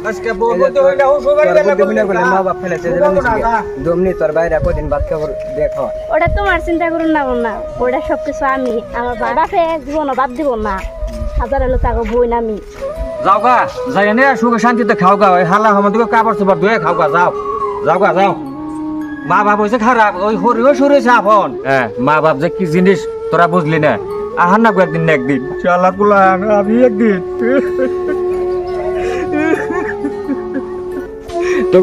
আজকে বলতে হইলে ও সবাই গেলে মা বাপ ফেলেছে দমনি তোর বাইরে কদিন ভাত খাবার দেখো ওটা তোমার চিন্তা করুন না না ওটা সবকিছু আমি আমার বাপে জীবন বাদ দিব না হাজার হলো তাকে বই না আমি যাও গা যাই নে সুখে শান্তিতে খাও গা ওই হালা আমাদেরকে কাপড় চোপড় ধুয়ে খাও গা যাও যাও গা যাও মা বাপ হয়েছে খারাপ ওই হরিও সরেছে আপন হ্যাঁ মা বাপ যে কি জিনিস তোরা বুঝলি না আহার না একদিন না একদিন চালা কুলা আমি একদিন তো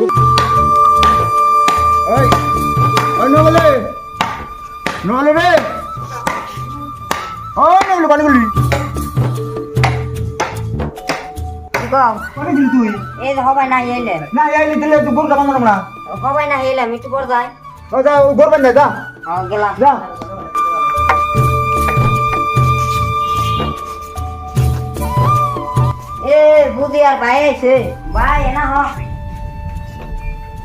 ওই ওই নবলে রে ও নবলে পানি বলি পানি দিলি তুই এই যে হবাই না এলে না আইলি দিলে তুই গোল কামানো না হবাই না এলাম একটু পর যাই ও যা গোরবেন না যা গেলাম যা এ বুদ্ধি আর ভাই আছে ভাই না হ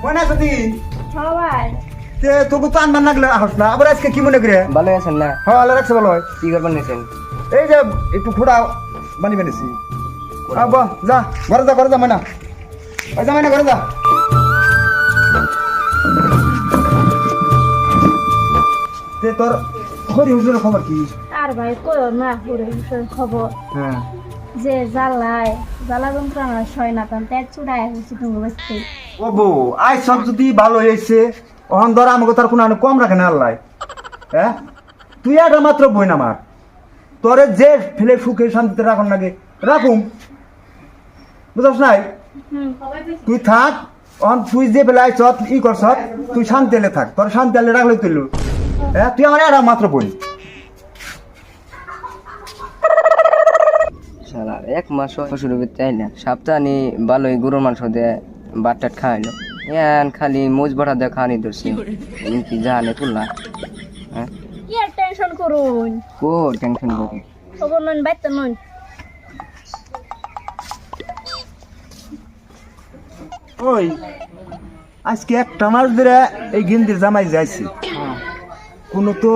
কোনা সতি সবাই তে তোকে তো আনবার লাগলে আসছ না আবার আজকে কি মনে করে ভালো আছেন না হ্যাঁ আল্লাহ রাখছে ভালো হয় কি করবেন নিছেন এই যে একটু খোড়া বানি বানিয়েছি আব্বা যা ঘরে যা মানা ওই যা মানা ঘরে যা তে তোর হরি হুজুরের খবর কি আর ভাই কইও না পুরো খবর হ্যাঁ যে জ্বালা যন্ত্রণা সয় না তান তেজ চুড়ায় হচ্ছে তুমি বসতে ও বউ আই সব যদি ভালো হয়েছে অহন ধর আমাকে তার কোনো কম রাখে না আল্লাহ হ্যাঁ তুই একটা মাত্র বই না আমার তোরে যে ফেলে সুখে শান্তিতে রাখন লাগে রাখুম বুঝছ নাই তুই থাক অহন তুই যে ফেলে আইস ই করছ তুই শান্তি এলে থাক তোর শান্তি এলে রাখলে তুই হ্যাঁ তুই আমার একটা মাত্র বই শালা এক মাস শ্বশুর বিতে আইলা সপ্তাহে ভালোই গরুর মাংস দিয়ে বাটটাট খাওয়াইলো ইয়ান খালি মোজ বড়া দিয়ে খাওয়ানি ধরছি কি জানে তুলনা হ্যাঁ কি আর টেনশন করুন কো টেনশন করি খবর নন বাইতে নন ওই আজকে একটা মাস ধরে এই গিন্দির জামাই যাইছি কোনো তো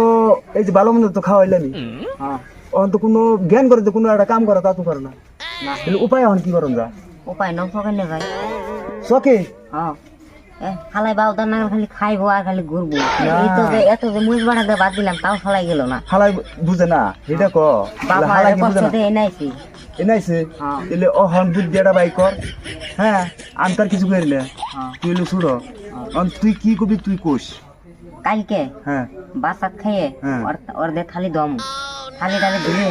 এই যে ভালো মন্দ তো খাওয়াইলামি অন তো কোনো জ্ঞান করে তো কোনো একটা কাম করা তা তো করে না উপায় হন কি করুন যা উপায় নয় সকাল ভাই সকে হ্যাঁ খালাই বাউ দান খালি খাইবো আর খালি ঘুরবো এই তো যে এত যে মুজ বাড়াতে বাদ দিলাম তাও খালাই গেল না হালাই বুঝে না এটা ক বাবা হালাই কি বুঝে কষ্ট না দিয়ে এনাইছি এনাইছে হ্যাঁ। এলে অহন বুদ্ধি একটা বাই কর হ্যাঁ আমি তার কিছু করিলে তুই এলো ছুড়ো তুই কি কবি তুই কোষ কালকে হ্যাঁ বাসাত খেয়ে হ্যাঁ। ওর দে থালি দম থালি টালি ধুয়ে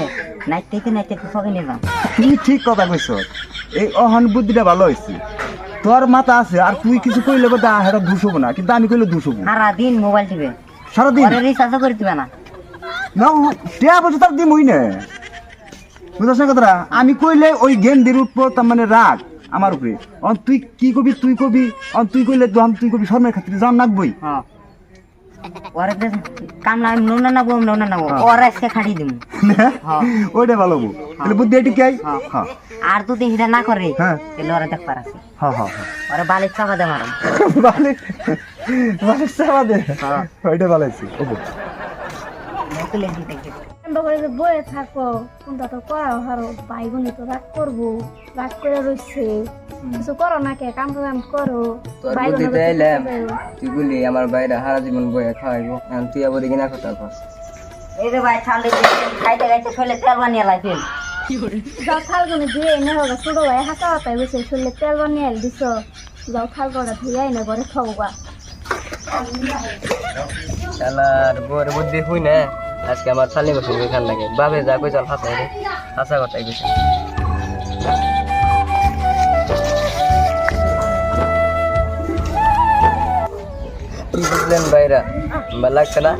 নাইতে সকে নিয়ে যাম তুমি ঠিক কথা কইছ এই অহন বুদ্ধিটা ভালো হয়েছে তোর মাথা আছে আর তুই কিছু কইলে কথা হেটা দুষবো না কিন্তু আমি কইলে দুষবো সারাদিন মোবাইল টিপে সারাদিন ওরে রিচার্জও করে দিবে না না টিয়া বছর তার দিম হই না বুঝছ না কথাটা আমি কইলে ওই গেন্দির উপর তার মানে রাগ আমার উপরে তুই কি কবি তুই কবি তুই কইলে তুই কবি শর্মের খাতিরে জান নাকবই হ্যাঁ ওরে দে কাম না নোনা না বম নোনা না ওরে আজকে খাড়ি দিম ওইটা ভালো বউ তাহলে বুদ্ধি এটি কে হ্যাঁ আর তুই হিটা না করে হ্যাঁ তাহলে ওরে দেখ পারাছি হ্যাঁ হ্যাঁ ওরে বালিশ চাপা দে মারম বালিশ চাপা দে ওইটা ভালো হয়েছে তুলে দিতে যে বয়ে থাকো কোনটা তো করা হারো বাইগুনি তো রাগ করবো রাগ করে রয়েছে কিছু করো না কে কাম করো তোর বুদ্ধিতে এলাম তুই বলি আমার বাইরে সারা জীবন বয়ে খাওয়াইবো এখন তুই আবার কিনা কথা কর এই রে ভাই ঠান্ডা খাইতে খাইতে শরীরে তেল বানিয়ে লাগবে যাও থালগুনি ধুয়ে এনে হবে ছোট ভাই হাঁকা হাতায় বসে শরীরে তেল বানিয়ে দিছ যাও থাল কটা ধুয়ে এনে ঘরে খাবো গা শালার বউর বুদ্ধি হই না আজকে আমার শালি বসে খান লাগে বাবে যা কই চল হাসাই রে হাসা কথাই কইছে কি বুঝলেন ভাইরা ভালো লাগছে না